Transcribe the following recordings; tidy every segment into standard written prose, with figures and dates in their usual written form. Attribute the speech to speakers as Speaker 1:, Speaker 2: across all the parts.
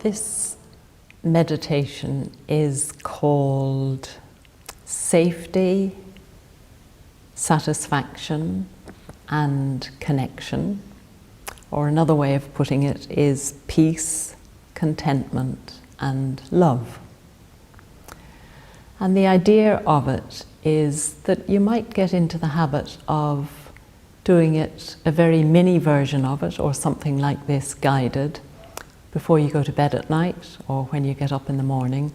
Speaker 1: This meditation is called safety, satisfaction, and connection. Or another way of putting it is peace, contentment, and love. And the idea of it is that you might get into the habit of doing it, a very mini version of it, or something like this, guided, before you go to bed at night or when you get up in the morning.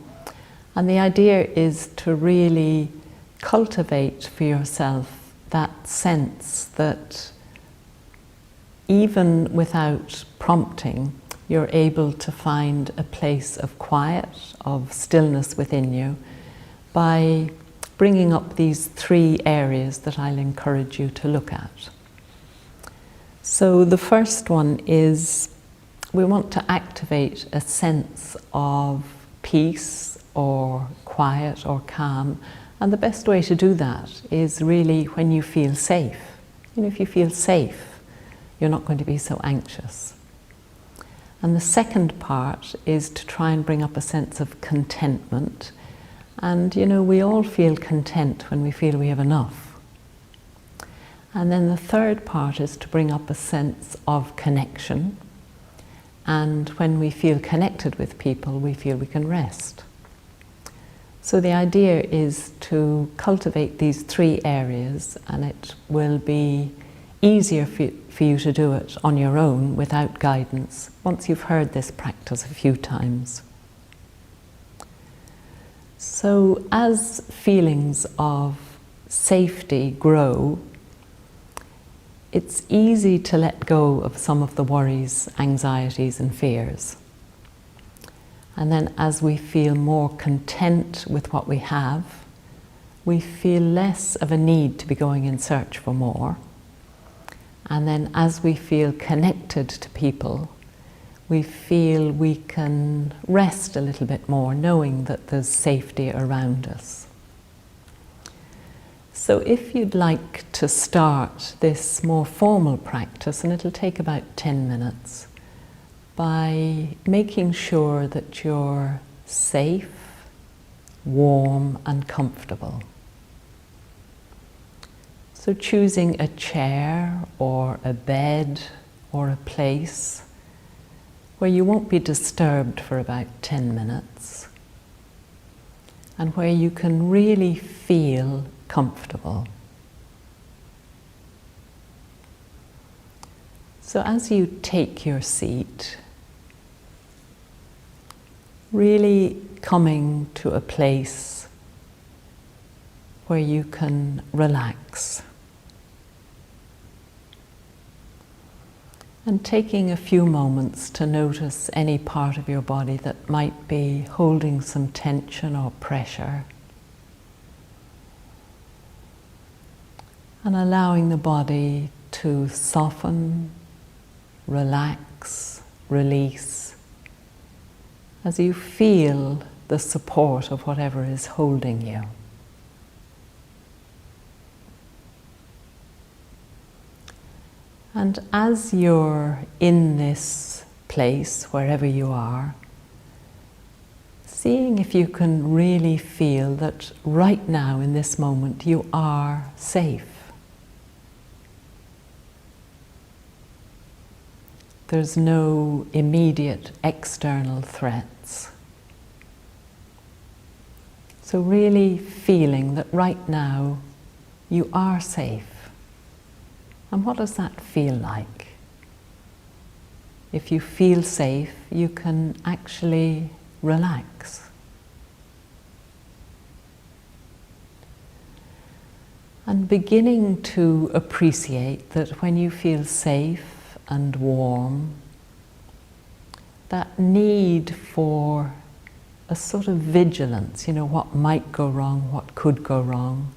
Speaker 1: And the idea is to really cultivate for yourself that sense that even without prompting, you're able to find a place of quiet, of stillness within you by bringing up these three areas that I'll encourage you to look at. So the first one is we want to activate a sense of peace or quiet or calm, and the best way to do that is really when you feel safe. You know, if you feel safe, you're not going to be so anxious. And the second part is to try and bring up a sense of contentment. And you know, we all feel content when we feel we have enough. And then the third part is to bring up a sense of connection. And when we feel connected with people, we feel we can rest. So the idea is to cultivate these three areas, and it will be easier for you to do it on your own without guidance once you've heard this practice a few times. So as feelings of safety grow, it's easy to let go of some of the worries, anxieties and fears. And then as we feel more content with what we have, we feel less of a need to be going in search for more. And then as we feel connected to people, we feel we can rest a little bit more, knowing that there's safety around us. So if you'd like to start this more formal practice, and it'll take about 10 minutes, by making sure that you're safe, warm and comfortable. So choosing a chair or a bed or a place where you won't be disturbed for about 10 minutes and where you can really feel comfortable. So as you take your seat, really coming to a place where you can relax. And taking a few moments to notice any part of your body that might be holding some tension or pressure. And allowing the body to soften, relax, release, as you feel the support of whatever is holding you. And as you're in this place, wherever you are, seeing if you can really feel that right now in this moment you are safe. There's no immediate external threats. So really feeling that right now you are safe. And what does that feel like? If you feel safe, you can actually relax. And beginning to appreciate that when you feel safe and warm, that need for a sort of vigilance, you know, what might go wrong, what could go wrong,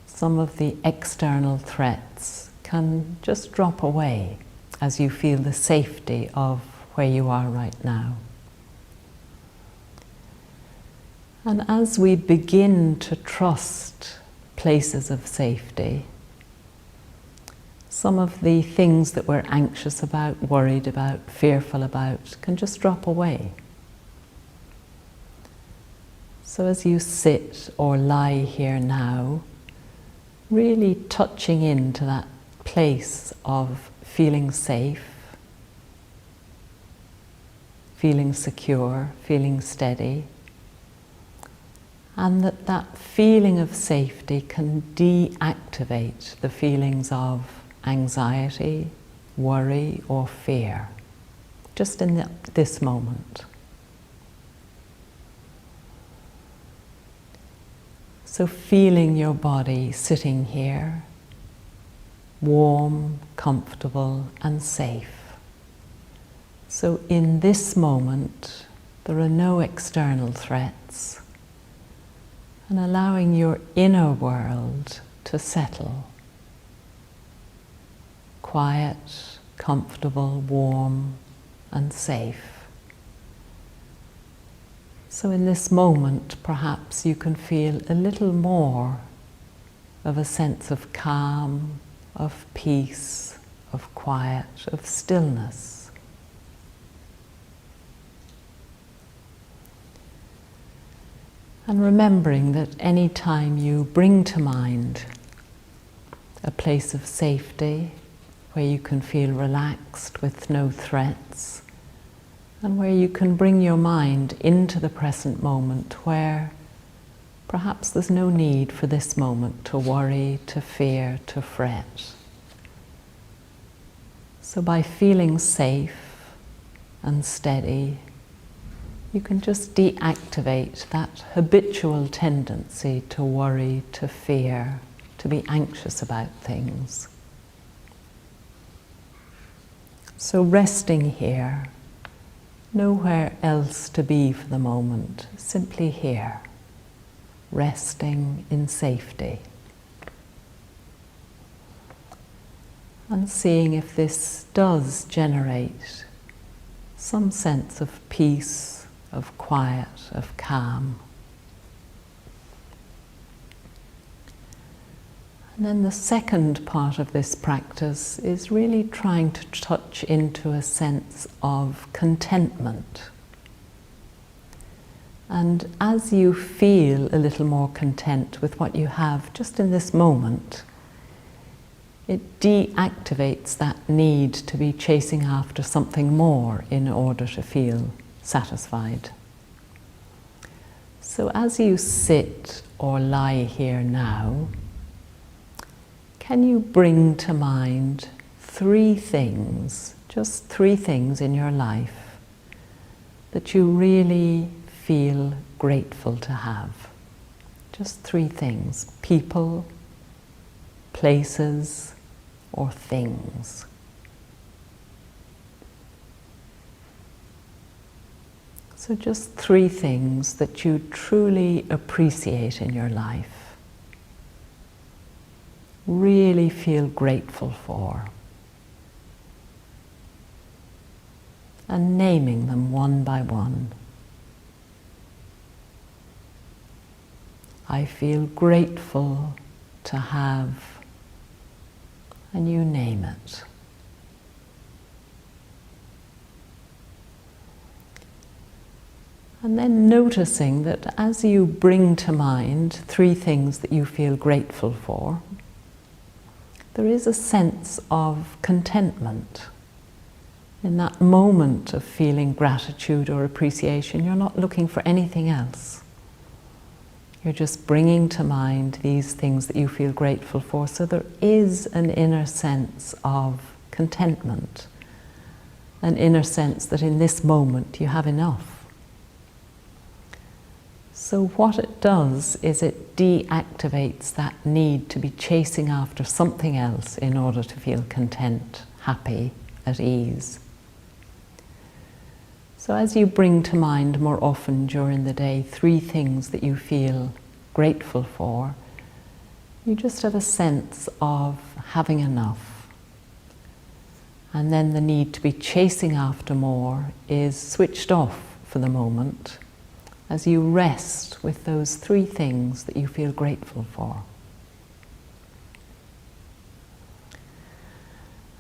Speaker 1: some of the external threats can just drop away as you feel the safety of where you are right now. And as we begin to trust places of safety, some of the things that we're anxious about, worried about, fearful about, can just drop away. So as you sit or lie here now, really touching into that place of feeling safe, feeling secure, feeling steady, and that feeling of safety can deactivate the feelings of anxiety, worry, or fear, just in this moment. So feeling your body sitting here, warm, comfortable, and safe. So in this moment, there are no external threats, and allowing your inner world to settle. Quiet, comfortable, warm, and safe. So in this moment, perhaps you can feel a little more of a sense of calm, of peace, of quiet, of stillness. And remembering that any time you bring to mind a place of safety, where you can feel relaxed with no threats, and where you can bring your mind into the present moment, where perhaps there's no need for this moment to worry, to fear, to fret. So by feeling safe and steady, you can just deactivate that habitual tendency to worry, to fear, to be anxious about things. So resting here, nowhere else to be for the moment, simply here, resting in safety. And seeing if this does generate some sense of peace, of quiet, of calm. And then the second part of this practice is really trying to touch into a sense of contentment. And as you feel a little more content with what you have just in this moment, it deactivates that need to be chasing after something more in order to feel satisfied. So as you sit or lie here now, can you bring to mind 3 things, just 3 things in your life that you really feel grateful to have? Just 3 things: people, places, or things. So just 3 things that you truly appreciate in your life, really feel grateful for, and naming them one by one. I feel grateful to have, and you name it. And then noticing that as you bring to mind 3 things that you feel grateful for, there is a sense of contentment. In that moment of feeling gratitude or appreciation, you're not looking for anything else. You're just bringing to mind these things that you feel grateful for. So there is an inner sense of contentment, an inner sense that in this moment you have enough. So what it does is it deactivates that need to be chasing after something else in order to feel content, happy, at ease. So as you bring to mind more often during the day 3 things that you feel grateful for, you just have a sense of having enough. And then the need to be chasing after more is switched off for the moment, as you rest with those 3 things that you feel grateful for.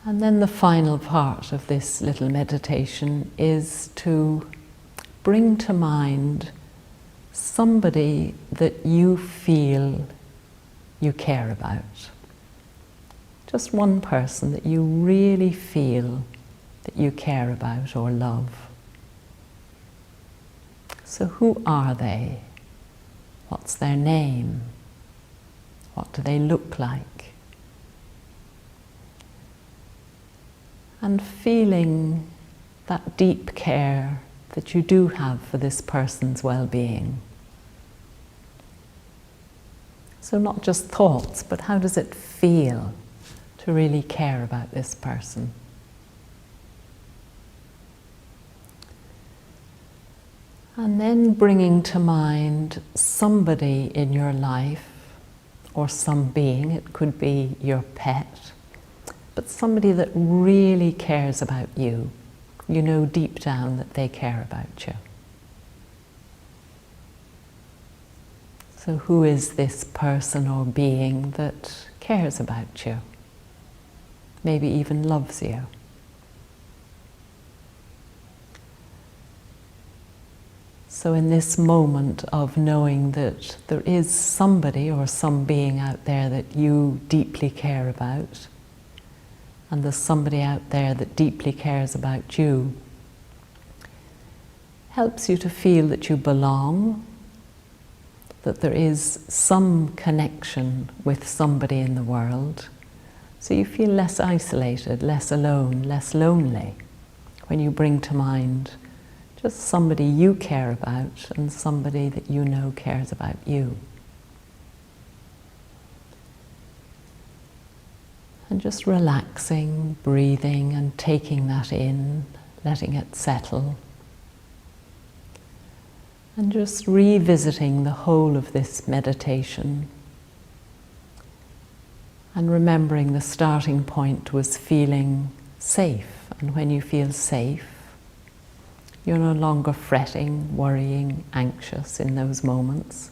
Speaker 1: And then the final part of this little meditation is to bring to mind somebody that you feel you care about. Just one person that you really feel that you care about or love. So who are they? What's their name? What do they look like? And feeling that deep care that you do have for this person's well-being. So not just thoughts, but how does it feel to really care about this person? And then bringing to mind somebody in your life, or some being, it could be your pet, but somebody that really cares about you. You know deep down that they care about you. So who is this person or being that cares about you? Maybe even loves you. So in this moment of knowing that there is somebody or some being out there that you deeply care about, and there's somebody out there that deeply cares about you, helps you to feel that you belong, that there is some connection with somebody in the world, so you feel less isolated, less alone, less lonely when you bring to mind just somebody you care about and somebody that you know cares about you. And just relaxing, breathing and taking that in, letting it settle. And just revisiting the whole of this meditation. And remembering the starting point was feeling safe. And when you feel safe, you're no longer fretting, worrying, anxious in those moments.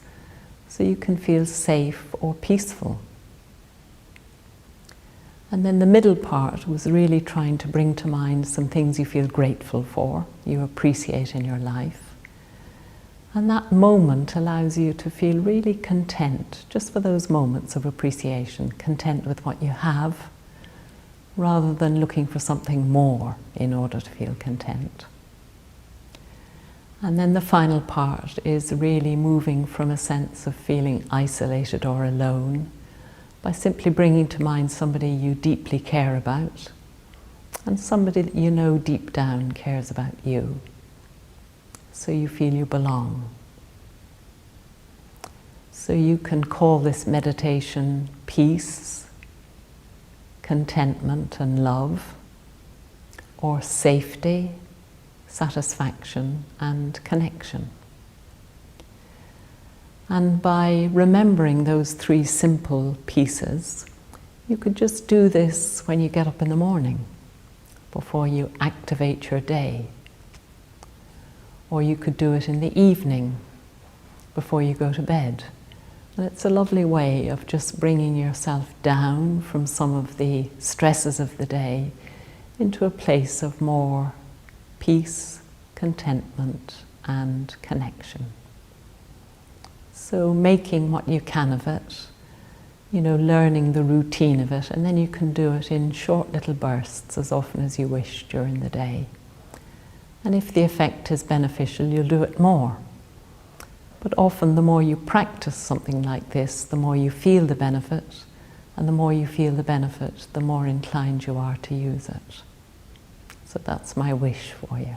Speaker 1: So you can feel safe or peaceful. And then the middle part was really trying to bring to mind some things you feel grateful for, you appreciate in your life. And that moment allows you to feel really content, just for those moments of appreciation, content with what you have, rather than looking for something more in order to feel content. And then the final part is really moving from a sense of feeling isolated or alone by simply bringing to mind somebody you deeply care about and somebody that you know deep down cares about you, so you feel you belong. So you can call this meditation peace, contentment and love, or safety, satisfaction and connection. And by remembering those three simple pieces, you could just do this when you get up in the morning, before you activate your day. Or you could do it in the evening, before you go to bed. And it's a lovely way of just bringing yourself down from some of the stresses of the day into a place of more peace, contentment and connection. So making what you can of it, learning the routine of it, and then you can do it in short little bursts as often as you wish during the day. And if the effect is beneficial, you'll do it more. But often the more you practice something like this, the more you feel the benefit, and the more you feel the benefit, the more inclined you are to use it. So that's my wish for you.